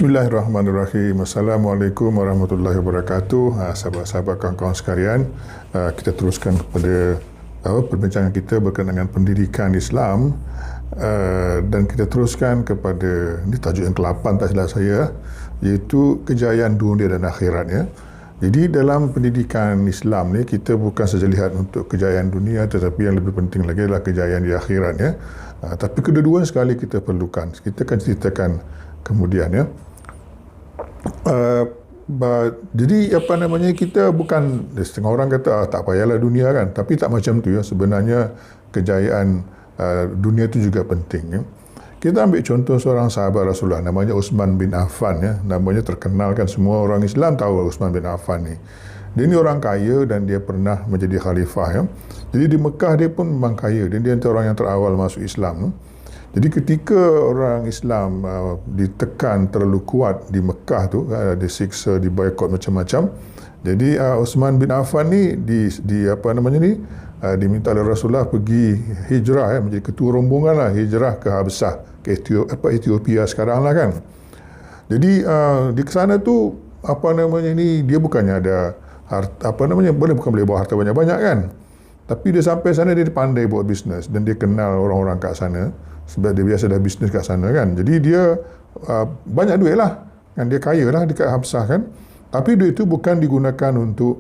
Bismillahirrahmanirrahim. Assalamualaikum warahmatullahi wabarakatuh. Sahabat-sahabat, kawan-kawan sekalian, kita teruskan kepada perbincangan kita berkenaan dengan pendidikan Islam, dan kita teruskan kepada ini tajuk yang ke-8 tak silap saya, iaitu kejayaan dunia dan akhirat ya. Jadi dalam pendidikan Islam ni kita bukan saja lihat untuk kejayaan dunia, tetapi yang lebih penting lagi adalah kejayaan di akhirat ya. Tapi kedua-dua sekali kita perlukan. Kita akan ceritakan kemudian ya. Jadi apa namanya, kita bukan, setengah orang kata tak payahlah dunia kan, tapi tak macam tu ya. Sebenarnya kejayaan dunia itu juga penting ya. Kita ambil contoh seorang sahabat Rasulullah namanya Utsman bin Affan ya. Namanya terkenal kan, semua orang Islam tahu Utsman bin Affan ni. Dia ni orang kaya dan dia pernah menjadi khalifah ya. Jadi di Mekah dia pun memang kaya, dan dia antara orang yang terawal masuk Islam ya. Jadi ketika orang Islam ditekan terlalu kuat di Mekah tu, disiksa, diboikot macam-macam. Jadi Utsman bin Affan ni diminta oleh Rasulullah pergi hijrah ya, menjadi ketua rombongan lah, hijrah ke Habsah, ke Ethiopia sekarang lah kan. Jadi di sana tu dia bukannya ada bukan boleh bawa harta banyak-banyak kan. Tapi dia sampai sana, dia pandai buat bisnes dan dia kenal orang-orang kat sana. Sebab dia biasa dah bisnes kat sana kan. Jadi dia banyak duit lah. Kan dia kaya lah dekat Habsah kan. Tapi duit itu bukan digunakan untuk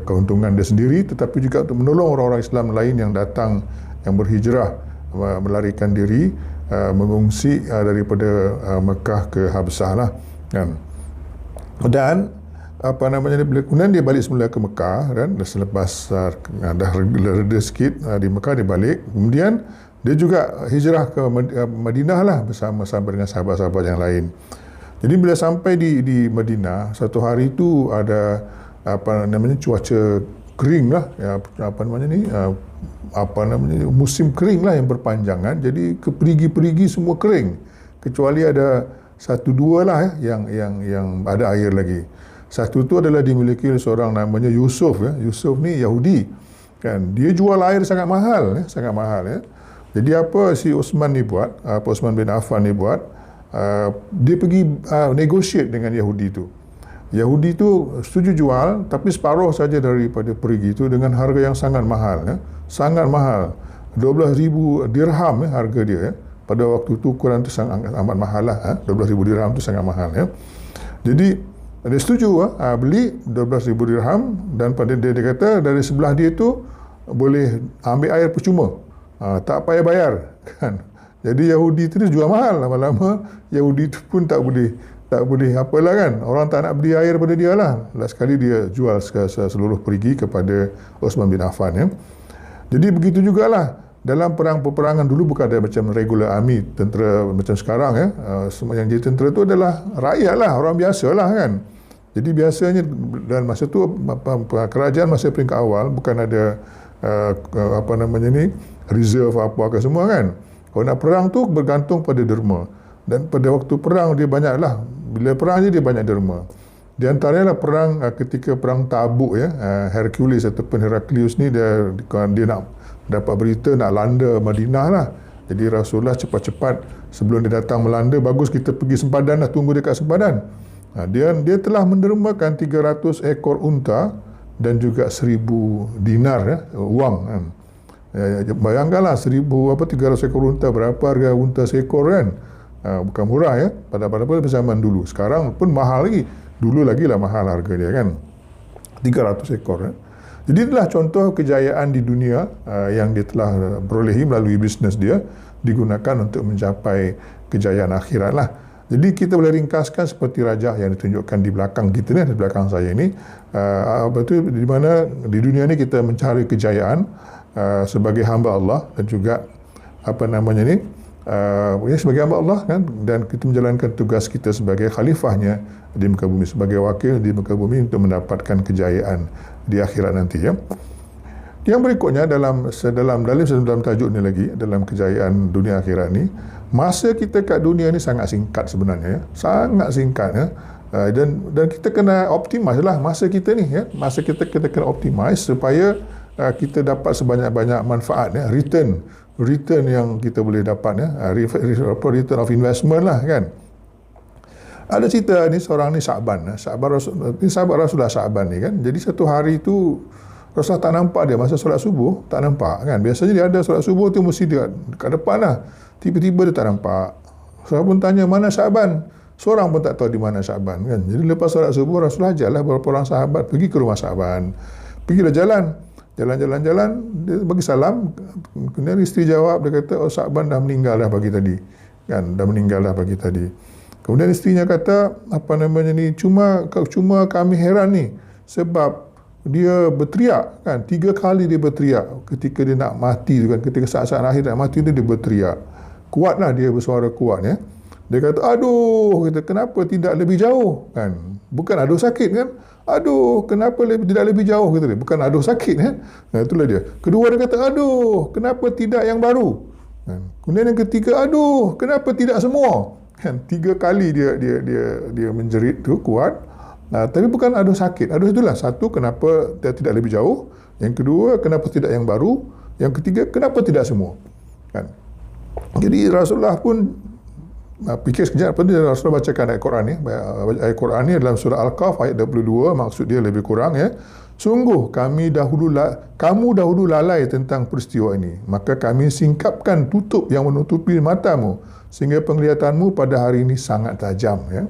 keuntungan dia sendiri, tetapi juga untuk menolong orang-orang Islam lain yang datang, yang berhijrah, melarikan diri, mengungsi daripada Mekah ke Habsah lah kan. Dan kemudian dia balik semula ke Mekah kan. Selepas dah reda sikit di Mekah, dia balik. Kemudian dia juga hijrah ke Madinah lah bersama-sama dengan sahabat-sahabat yang lain. Jadi bila sampai di Madinah, satu hari itu ada cuaca kering lah ya, musim kering lah yang berpanjangan. Jadi perigi-perigi semua kering, kecuali ada satu dua lah ya, yang ada air lagi. Satu tu adalah dimiliki oleh seorang namanya Yusuf ya. Yusuf ni Yahudi kan. Dia jual air sangat mahal ya. Jadi apa si Utsman bin Affan ni buat, dia pergi negotiate dengan Yahudi tu. Yahudi tu setuju jual, tapi separuh saja daripada perigi itu dengan harga yang sangat mahal ya. Sangat mahal. 12,000 dirham ya harga dia ya. Pada waktu tu ukuran tu sangat amat mahal lah. 12,000 dirham tu sangat mahal ya. Jadi dia setuju beli 12,000 dirham, dan pada dia kata dari sebelah dia tu boleh ambil air percuma. Tak payah bayar kan. Jadi Yahudi tu jual mahal, lama-lama Yahudi tu pun tak boleh apalah kan. Orang tak nak beli air pada dia lah. Last sekali dia jual seluruh perigi kepada Utsman bin Affan ya. Jadi begitu jugalah dalam peperangan dulu, bukan ada macam regular army, tentera macam sekarang ya. Semua yang jadi tentera tu adalah rakyat lah, orang biasa lah kan. Jadi biasanya dalam masa tu kerajaan masa peringkat awal bukan ada reserve apa ke semua kan. Kalau nak perang tu bergantung pada derma, dan pada waktu perang dia banyaklah, bila perang je dia banyak derma. Di antaranya lah perang ketika perang Tabuk ya, Hercules ataupun Heraklius ni dia nak dapat berita nak landa Madinah lah. Jadi Rasulullah cepat-cepat sebelum dia datang melanda, bagus kita pergi sempadan lah, tunggu dekat sempadan. Dia telah mendermakan 300 ekor unta dan juga 1,000 dinar ya, wang kan. Bayangkanlah 300 ekor unta, berapa harga unta seekor kan. Bukan murah ya pada zaman dulu. Sekarang pun mahal lagi. Dulu lagi lah mahal harga dia kan. 300 ekor ya. Jadi itulah contoh kejayaan di dunia yang dia telah perolehi melalui bisnes dia, digunakan untuk mencapai kejayaan akhirat lah. Jadi kita boleh ringkaskan seperti rajah yang ditunjukkan di belakang kita ni, di belakang saya ni. Di mana di dunia ni kita mencari kejayaan sebagai hamba Allah, dan juga sebagai hamba Allah kan, dan kita menjalankan tugas kita sebagai khalifahnya di muka bumi, sebagai wakil di muka bumi untuk mendapatkan kejayaan di akhirat nanti ya. Yang berikutnya dalam tajuk ni lagi, dalam kejayaan dunia akhirat ni, masa kita kat dunia ni sangat singkat sebenarnya ya. Sangat singkat ya. Dan kita kena optimize lah masa kita ni ya. Masa kita kena optimize supaya kita dapat sebanyak-banyak manfaat ya, return yang kita boleh dapat ya, return of investment lah kan. Ada cerita ni, seorang ni Sya'ban, ni sahabat Rasulullah Sya'ban ni kan. Jadi satu hari tu Rasulullah tak nampak dia masa solat subuh, tak nampak kan. Biasanya dia ada solat subuh tu mesti dekat depan lah. Tiba-tiba dia tak nampak. Rasulullah pun tanya, mana Sya'ban? Seorang pun tak tahu di mana Sya'ban kan. Jadi lepas solat subuh Rasulullah ajarlah beberapa orang sahabat pergi ke rumah Sya'ban. Pergilah jalan, dia bagi salam. Kemudian isteri jawab, dia kata, oh Sya'ban dah meninggal dah pagi tadi. Kan, dah meninggal dah pagi tadi. Kemudian isterinya kata, cuma kami heran ni sebab dia berteriak kan, 3 kali dia berteriak ketika dia nak mati tu kan, ketika saat-saat akhir nak mati tu dia berteriak. Kuatlah dia, bersuara kuat ya. Dia kata, aduh, kenapa tidak lebih jauh kan? Bukan aduh sakit kan? Aduh, kenapa tidak lebih jauh kata dia. Bukan aduh sakit kan? Nah, itulah dia. Kedua dia kata, aduh, kenapa tidak yang baru? Kan? Kemudian yang ketiga, aduh, kenapa tidak semua? Kan 3 kali dia menjerit tu kuat. Tapi bukan aduh sakit. Aduh itulah, satu, kenapa tidak lebih jauh? Yang kedua, kenapa tidak yang baru? Yang ketiga, kenapa tidak semua? Kan? Jadi Rasulullah pun fikir sekejap, Rasulullah bacakan ayat Quran ni. Ayat Quran ni dalam surah Al-Kahf ayat 22, maksud dia lebih kurang ya. Sungguh kamu dahulu lalai tentang peristiwa ini, maka kami singkapkan tutup yang menutupi matamu sehingga penglihatanmu pada hari ini sangat tajam ya.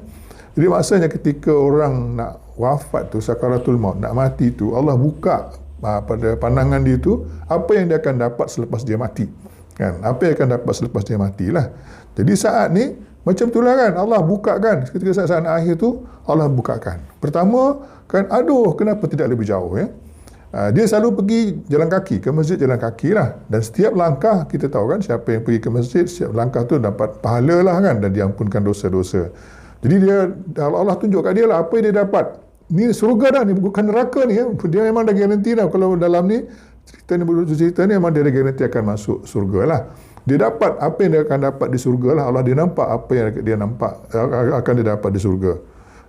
Jadi maksudnya ketika orang nak wafat tu, sakaratul maut, nak mati tu, Allah buka pada pandangan dia tu apa yang dia akan dapat selepas dia mati kan, apa yang akan dapat selepas dia matilah. Jadi saat ni macam itulah kan, Allah bukakan ketika saat-saat akhir tu, Allah bukakan. Pertama kan, aduh, kenapa tidak lebih jauh ya? Dia selalu pergi jalan kaki, ke masjid jalan kaki lah. Dan setiap langkah, kita tahu kan, siapa yang pergi ke masjid, setiap langkah tu dapat pahala lah kan, dan diampunkan dosa-dosa. Jadi Allah tunjuk kat dia lah apa yang dia dapat. Ni surga dah, ni bukan neraka ni ya. Dia memang dah garanti dah, kalau dalam ni, cerita ni memang dia dah garanti akan masuk surga lah. Dia dapat apa yang dia akan dapat di surga lah. Allah dia nampak apa yang dia nampak akan dia dapat di surga.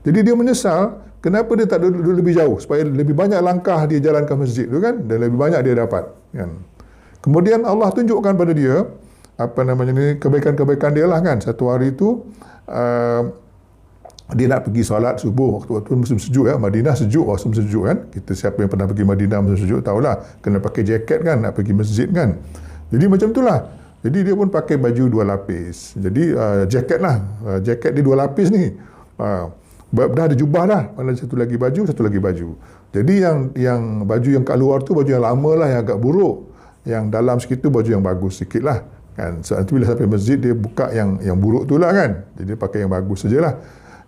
Jadi dia menyesal kenapa dia tak duduk lebih jauh, supaya lebih banyak langkah dia jalan ke masjid tu kan, dan lebih banyak dia dapat kan. Kemudian Allah tunjukkan pada dia kebaikan-kebaikan dia lah kan. Satu hari tu dia nak pergi solat subuh, waktu musim sejuk ya, Madinah sejuk, musim sejuk kan. Kita siapa yang pernah pergi Madinah musim sejuk tahulah, kena pakai jaket kan nak pergi masjid kan. Jadi macam itulah. Jadi dia pun pakai baju 2 lapis. Jadi jaket lah, jaket dia 2 lapis ni. Dah ada jubah dah, mana satu lagi baju. Jadi yang baju yang kat luar tu baju yang lama lah, yang agak buruk. Yang dalam sikit tu baju yang bagus sikit lah kan. So, nanti bila sampai masjid dia buka yang buruk tu lah kan. Jadi dia pakai yang bagus sajalah.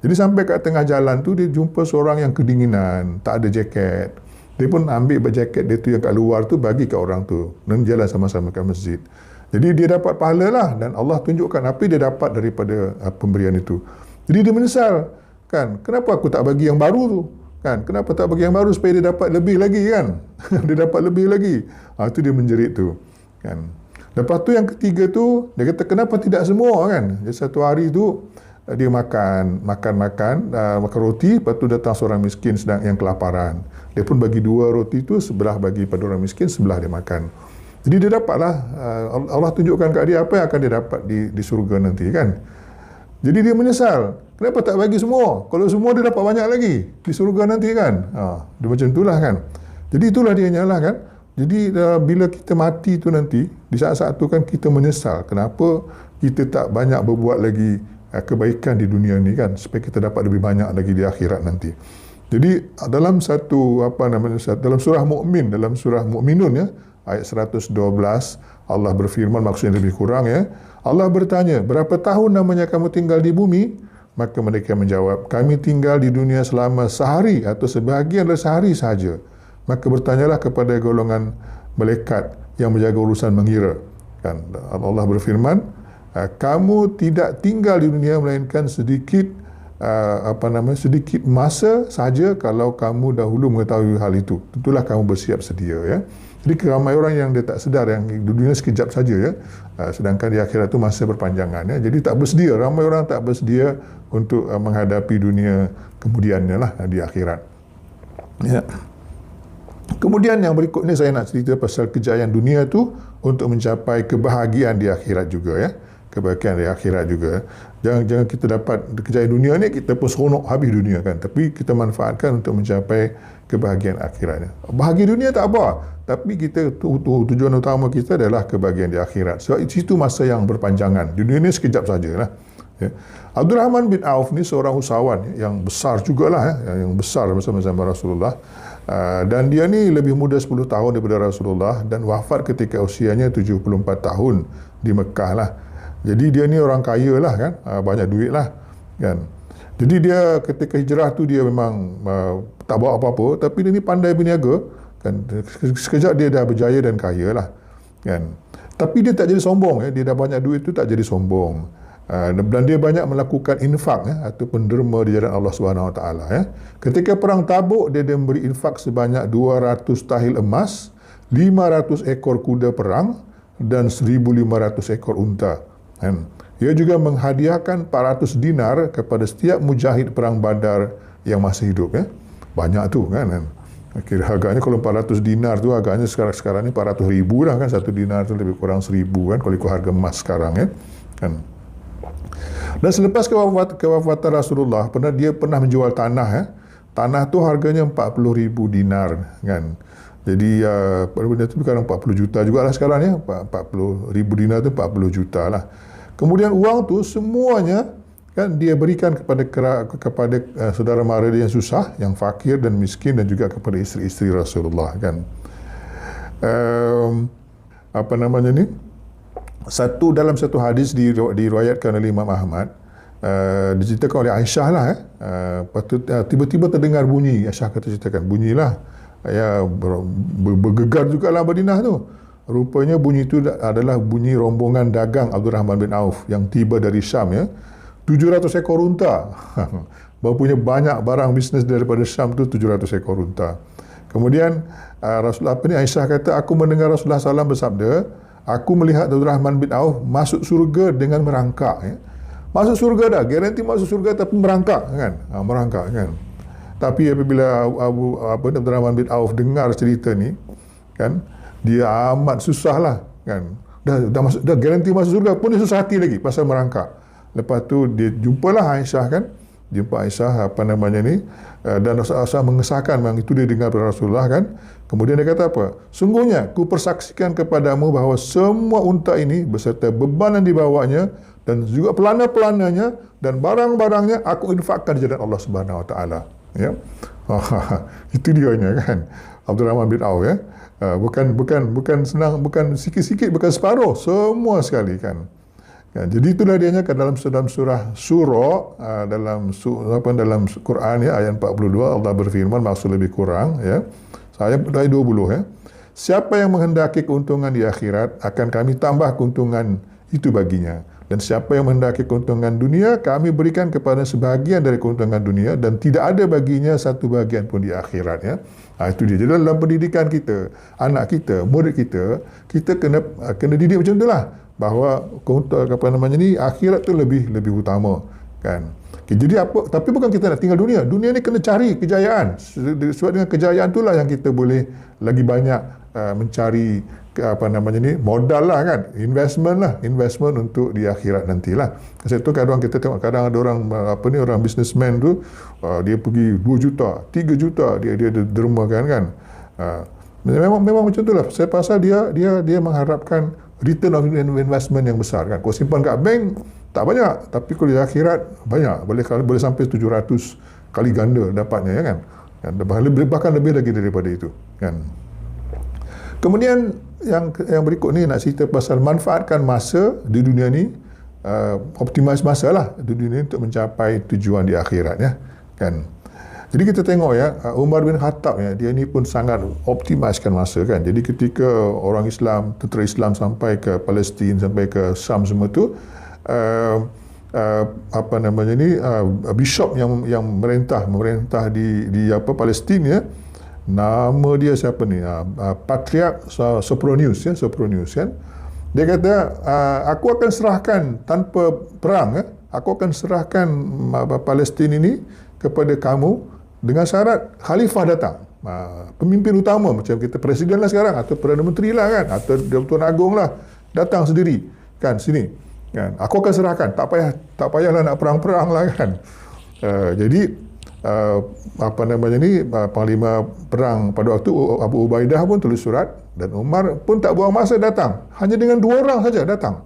Jadi sampai kat tengah jalan tu dia jumpa seorang yang kedinginan, tak ada jaket. Dia pun ambil jaket dia tu yang kat luar tu bagi kat orang tu, dan jalan sama-sama ke masjid. Jadi dia dapat pahala lah, dan Allah tunjukkan apa dia dapat daripada pemberian itu. Jadi dia menyesal kan, kenapa aku tak bagi yang baru tu kan, kenapa tak bagi yang baru supaya dia dapat lebih lagi kan. Dia dapat lebih lagi. Itu dia menjerit tu kan. Lepas tu yang ketiga tu dia kata, kenapa tidak semua kan. Jadi satu hari tu dia makan roti, lepas tu datang seorang miskin sedang yang kelaparan. Dia pun bagi 2 roti tu, sebelah bagi pada orang miskin, sebelah dia makan. Jadi dia dapatlah, Allah tunjukkan kat dia apa yang akan dia dapat di surga nanti kan. Jadi dia menyesal, kenapa tak bagi semua? Kalau semua dia dapat banyak lagi di surga nanti kan. Dia macam itulah kan. Jadi itulah dia nyala kan. Jadi bila kita mati tu nanti, di saat-saat tu kan kita menyesal, kenapa kita tak banyak berbuat lagi kebaikan di dunia ni kan, supaya kita dapat lebih banyak lagi di akhirat nanti. Jadi dalam dalam surah Mukmin, dalam surah Mukminun ya, ayat 112, Allah berfirman, maksudnya lebih kurang ya. Allah bertanya, berapa tahun namanya kamu tinggal di bumi? Maka mereka menjawab, kami tinggal di dunia selama sehari atau sebahagian dari sehari sahaja. Maka bertanyalah kepada golongan malaikat yang menjaga urusan mengira. Kan? Allah berfirman, kamu tidak tinggal di dunia melainkan sedikit masa saja. Kalau kamu dahulu mengetahui hal itu, tentulah kamu bersiap sedia ya. Jadi ramai orang yang dia tak sedar, yang di dunia sekejap saja ya, sedangkan di akhirat itu masa berpanjangan ya. Jadi tak bersedia, ramai orang tak bersedia untuk menghadapi dunia kemudiannya lah di akhirat ya. Kemudian yang berikut ni saya nak cerita pasal kejayaan dunia tu untuk mencapai kebahagiaan di akhirat juga ya. kebahagiaan di akhirat juga. Jangan kita dapat kejayaan dunia ni kita pun seronok habis dunia kan, tapi kita manfaatkan untuk mencapai kebahagiaan akhiratnya. Bahagia dunia tak apa, tapi kita tujuan utama kita adalah kebahagiaan di akhirat. Sebab itu masa yang berpanjangan. Dunia ni sekejap sajalah. Ya. Abdul Rahman bin Auf ni seorang usahawan yang besar jugalah, yang besar bersama-sama Rasulullah. Dan dia ni lebih muda 10 tahun daripada Rasulullah dan wafat ketika usianya 74 tahun di Mekah lah. Jadi dia ni orang kaya lah kan, banyak duit lah kan. Jadi dia ketika hijrah tu dia memang tak bawa apa-apa, tapi dia ni pandai berniaga kan. Sekejap dia dah berjaya dan kaya lah kan. Tapi dia tak jadi sombong, dia dah banyak duit tu tak jadi sombong. Dan dia banyak melakukan infak ataupun derma di jalan Allah Subhanahu Wa Taala. Ketika perang Tabuk dia memberi infak sebanyak 200 tahil emas, 500 ekor kuda perang dan 1,500 ekor unta. Dia juga menghadiahkan 400 dinar kepada setiap mujahid perang Badar yang masih hidup. Banyak tu kan. Kira harganya kalau 400 dinar tu harganya sekarang ni 400 ribu lah kan. Satu dinar tu lebih kurang 1,000 kan kalau ikut harga emas sekarang kan. Dan selepas kewafatan Rasulullah, dia pernah menjual tanah. Tanah tu harganya 40,000 dinar kan. Jadi benda tu sekarang 40 juta jugalah sekarang ya. 40,000 dinar tu 40 juta lah. Kemudian uang tu semuanya kan dia berikan kepada saudara mara dia yang susah, yang fakir dan miskin, dan juga kepada isteri-isteri Rasulullah kan. Dalam satu hadis diriwayatkan oleh Imam Ahmad, diceritakan oleh Aisyah lah. Tiba-tiba terdengar bunyi, Aisyah kata ceritakan, bunyilah bergegar jugalah Madinah tu. Rupanya bunyi itu adalah bunyi rombongan dagang Abdul Rahman bin Auf yang tiba dari Syam 700 ekor unta. Punya banyak barang bisnes daripada Syam tu 700 ekor unta. Kemudian Aisyah kata, aku mendengar Rasulullah SAW bersabda, aku melihat Abdul Rahman bin Auf masuk surga dengan merangkak. Masuk surga dah, garanti masuk surga tapi merangkak kan. Merangkak kan. Tapi apabila Abdul Rahman bin Auf dengar cerita ni kan, dia amat susah lah kan. Dah garanti masuk surga pun dia susah hati lagi pasal merangkak. Lepas tu dia jumpalah Aisyah kan. Jumpa Aisyah dan Rasulullah mengesahkan memang itu dia dengar dari Rasulullah kan. Kemudian dia kata apa? Sungguhnya ku persaksikan kepadamu bahawa semua unta ini beserta beban yang dibawanya dan juga pelana-pelananya dan barang-barangnya aku infakkan di jalan Allah Subhanahu Wa Taala. Ya. Itu dianya kan. Abdul Rahman bin Auf bukan senang, bukan sikit-sikit, bukan separuh, semua sekali kan. Jadi itulah dianya kan dalam surah Syura, dalam Quran ayat 42 Allah berfirman, maksud lebih kurang ayat 20 siapa yang menghendaki keuntungan di akhirat akan kami tambah keuntungan itu baginya, dan siapa yang menghendaki keuntungan dunia kami berikan kepada sebahagian dari keuntungan dunia dan tidak ada baginya satu bahagian pun di akhirat. Itu dia. Jadi dalam pendidikan kita, anak kita, murid kita, kita kena didik macam itulah, bahawa akhirat tu lebih utama kan. Jadi tapi bukan kita nak tinggal dunia. Dunia ni kena cari kejayaan. Sebab dengan kejayaan itulah yang kita boleh lagi banyak mencari modal lah kan, investment untuk di akhirat nantilah. Sebab tu kadang kita tengok, kadang ada orang orang businessman tu dia pergi 2 juta, 3 juta dia dermakan kan. Memang macam itulah. Saya pasal dia mengharapkan return of investment yang besar kan. Kalau simpan kat bank tak banyak, tapi kalau di akhirat banyak, boleh sampai 700 kali ganda dapatnya kan. Bahkan lebih lagi daripada itu kan. Kemudian yang berikut ni nak cerita pasal manfaatkan masa di dunia ni, optimize masa lah di dunia ni untuk mencapai tujuan di akhirat kan. Jadi kita tengok Umar bin Khattab dia ni pun sangat optimiskan masa kan. Jadi ketika orang Islam, tentera Islam sampai ke Palestin, sampai ke Syam semua tu, bishop yang merintah di Palestin nama dia siapa ni? Patriarch Sopronius kan. Dia kata, aku akan serahkan tanpa perang, aku akan serahkan Palestin ini kepada kamu dengan syarat khalifah datang. Pemimpin utama macam kita presiden lah sekarang, atau Perdana Menteri lah kan, atau Tuan Agong lah datang sendiri kan sini. kan. Aku akan serahkan, tak payahlah nak perang-perang lah kan. Jadi apa namanya ni, panglima perang pada waktu Abu Ubaidah pun tulis surat, dan Umar pun tak buang masa datang, hanya dengan 2 orang saja datang.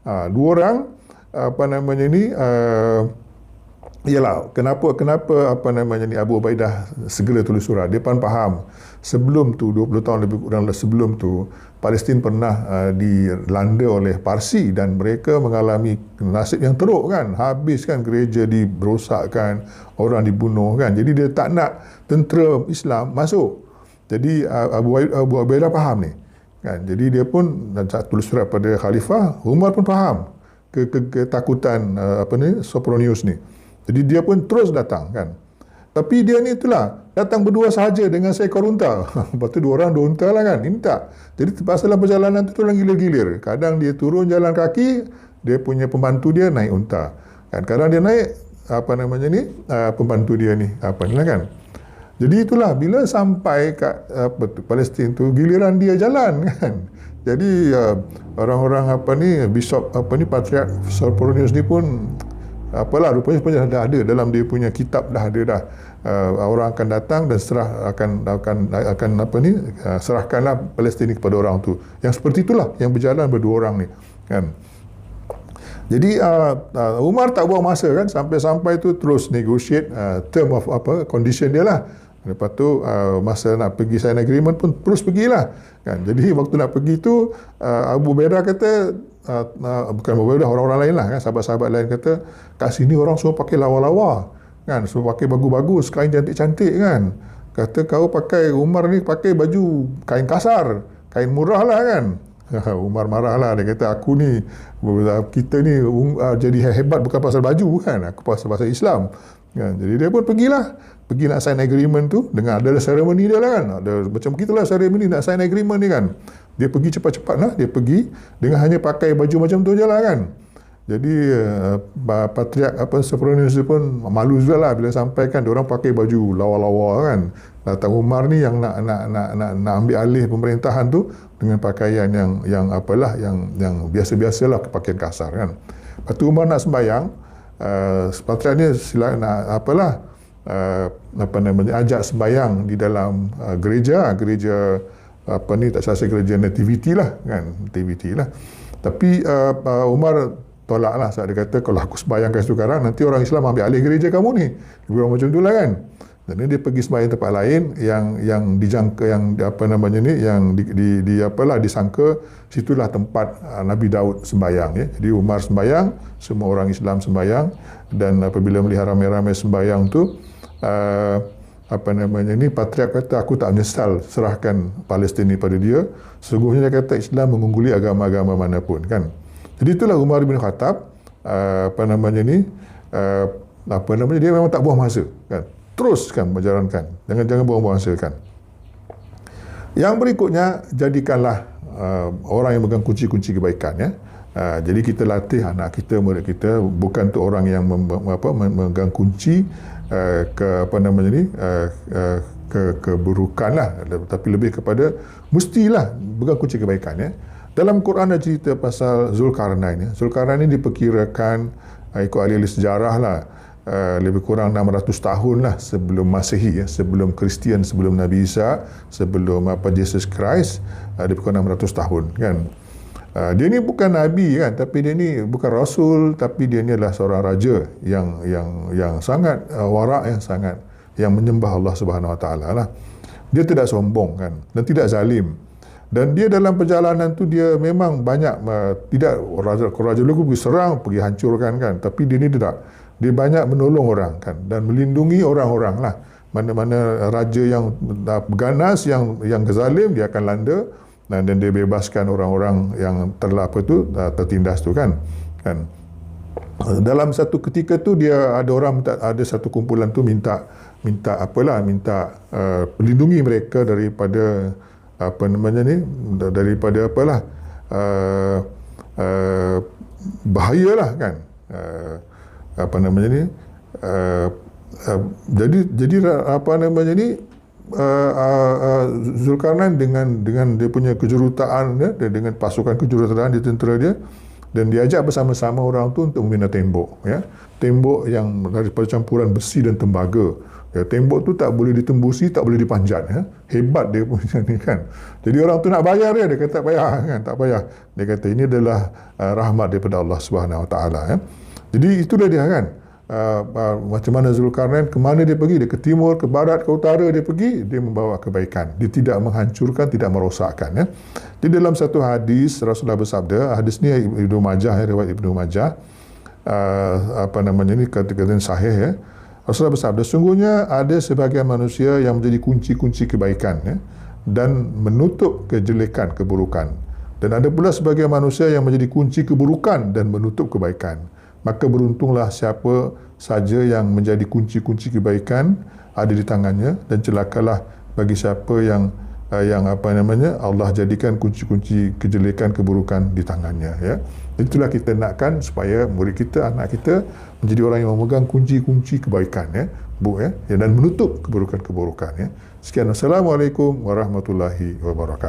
2 orang, apa namanya ni, ialah kenapa apa namanya ni, Abu Ubaidah segera tulis surat. Dia pun faham sebelum tu, 20 tahun lebih kurang sebelum tu, Palestin pernah dilanda oleh Parsi dan mereka mengalami nasib yang teruk kan, habis kan, gereja dirosakkan, orang dibunuh kan. Jadi dia tak nak tentera Islam masuk. Jadi Abu Ubaidah faham ni kan. Jadi dia pun tulis surat pada khalifah. Umar pun faham ketakutan Sopronius ni. Jadi dia pun terus datang kan. Tapi dia ni itulah, datang berdua sahaja dengan seekor unta. Lepas tu 2 orang 2 unta lah kan. Ini tak. Jadi pasal perjalanan tu orang gilir-gilir. Kadang dia turun jalan kaki, dia punya pembantu dia naik unta. Kan kadang dia naik pembantu dia ni kan. Jadi itulah, bila sampai kat Palestin tu, giliran dia jalan kan. Jadi orang-orang bishop Patriarch Sopronius ni pun rupanya dah ada dalam dia punya kitab, dah ada dah. Orang akan datang dan serahkanlah Palestin ni kepada orang tu. Yang seperti itulah yang berjalan berdua orang ni kan. Jadi Umar tak buang masa kan, sampai tu terus negotiate term of condition dia lah. Lepas tu masa nak pergi sign agreement pun terus pergilah kan. Jadi waktu nak pergi tu Abu Ubaidah kata, bukan Abu Ubaidah, orang-orang lain lah kan, sahabat-sahabat lain kata, kat sini orang semua pakai lawa-lawa kan, semua pakai bagus-bagus, kain cantik-cantik kan. Kata kau pakai, Umar ni pakai baju kain kasar, kain murah lah kan. Umar marah lah, dia kata kita ni jadi hebat bukan pasal baju kan, aku pasal Islam kan. Jadi dia pun pergi nak sign agreement tu, dengan ada seremoni dia lah kan, ada macam begitulah seremoni nak sign agreement ni kan. Dia pergi cepat-cepat lah, dia pergi dengan hanya pakai baju macam tu je lah kan. Jadi Patriarch Sopronius pun malu juga lah bila sampai kan, diorang pakai baju lawa-lawa kan. Datang Umar ni yang nak ambil alih pemerintahan tu dengan pakaian yang biasa-biasalah, pakaian kasar kan. Lepas tu Umar nak sembahyang, Patriarch ni ajak sembahyang di dalam gereja tak salah, gereja Nativity lah kan, Nativity lah. Tapi Umar tolak lah, saat dia kata kalau aku sembahyangkan sekarang nanti orang Islam ambil alih gereja kamu ni, lebih kurang macam itulah kan. Dan dia pergi sembahyang tempat lain yang dijangka, yang disangka situlah tempat Nabi Daud sembahyang ya. Jadi Umar sembahyang, semua orang Islam sembahyang, dan apabila melihat ramai-ramai sembahyang tu Patriarch kata, aku tak menyesal serahkan Palestin ni pada dia. Sesungguhnya dia kata Islam mengungguli agama-agama manapun kan. Jadi itulah Umar bin Khattab dia memang tak buang masa kan. Teruskan menjalankan, jangan buang-buang masa kan. Yang berikutnya, jadikanlah orang yang memegang kunci-kunci kebaikan ya. Jadi kita latih anak kita, murid kita, bukan untuk orang yang memegang kunci keburukan lah, tapi lebih kepada mestilah pegang kunci kebaikan ya. Dalam Quran ada cerita pasal Zulkarnain ya. Zulkarnain ini diperkirakan ikut ahli sejarah lah, lebih kurang 600 tahun lah sebelum Masehi ya, sebelum Kristian, sebelum Nabi Isa, sebelum Jesus Christ, lebih kurang 600 tahun kan. Dia ni bukan nabi kan, tapi dia ni bukan rasul, tapi dia ni adalah seorang raja yang sangat warak, yang menyembah Allah Subhanahu Wa Taala lah. Dia tidak sombong kan, dan tidak zalim. Dan dia dalam perjalanan tu dia memang banyak tidak raja dulu pergi serang, pergi hancurkan kan, tapi dia ni tidak. Dia banyak menolong orang kan, dan melindungi orang-orang lah. Mana-mana raja yang ganas, yang zalim, dia akan landa, dan dia bebaskan orang-orang yang tertindas tu kan. Dalam satu ketika tu dia ada satu kumpulan tu minta melindungi mereka daripada bahaya lah kan. Zulkarnain dengan dia punya kejuruteraan ya, dengan pasukan kejuruteraan di tentera dia dan diajak bersama-sama orang tu untuk membina tembok, ya. Tembok yang dari percampuran besi dan tembaga. Ya, tembok tu tak boleh ditembusi, tak boleh dipanjat, ya. Hebat dia punya ni kan. Jadi orang tu nak bayar dia kata tak payah kan, tak payah. Dia kata ini adalah rahmat daripada Allah Subhanahu Wa Taala, ya. Jadi itulah dia kan. Macam mana Zulkarnain, ke mana dia pergi? Dia ke timur, ke barat, ke utara dia pergi, dia membawa kebaikan. Dia tidak menghancurkan, tidak merosakkan, ya. Di dalam satu hadis Rasulullah bersabda, hadis ni Ibnu Majah, riwayat Ibnu Majah, ni kata-kata sahih, ya. Rasulullah bersabda, sungguhnya ada sebahagian manusia yang menjadi kunci-kunci kebaikan, ya, dan menutup kejelekan, keburukan. Dan ada pula sebahagian manusia yang menjadi kunci keburukan dan menutup kebaikan. Maka beruntunglah siapa saja yang menjadi kunci-kunci kebaikan ada di tangannya, dan celakalah bagi siapa yang Allah jadikan kunci-kunci kejelekan, keburukan di tangannya, ya. Itulah kita nakkan supaya murid kita, anak kita menjadi orang yang memegang kunci-kunci kebaikan, ya, dan menutup keburukan-keburukan, ya. Sekian, Assalamualaikum warahmatullahi wabarakatuh.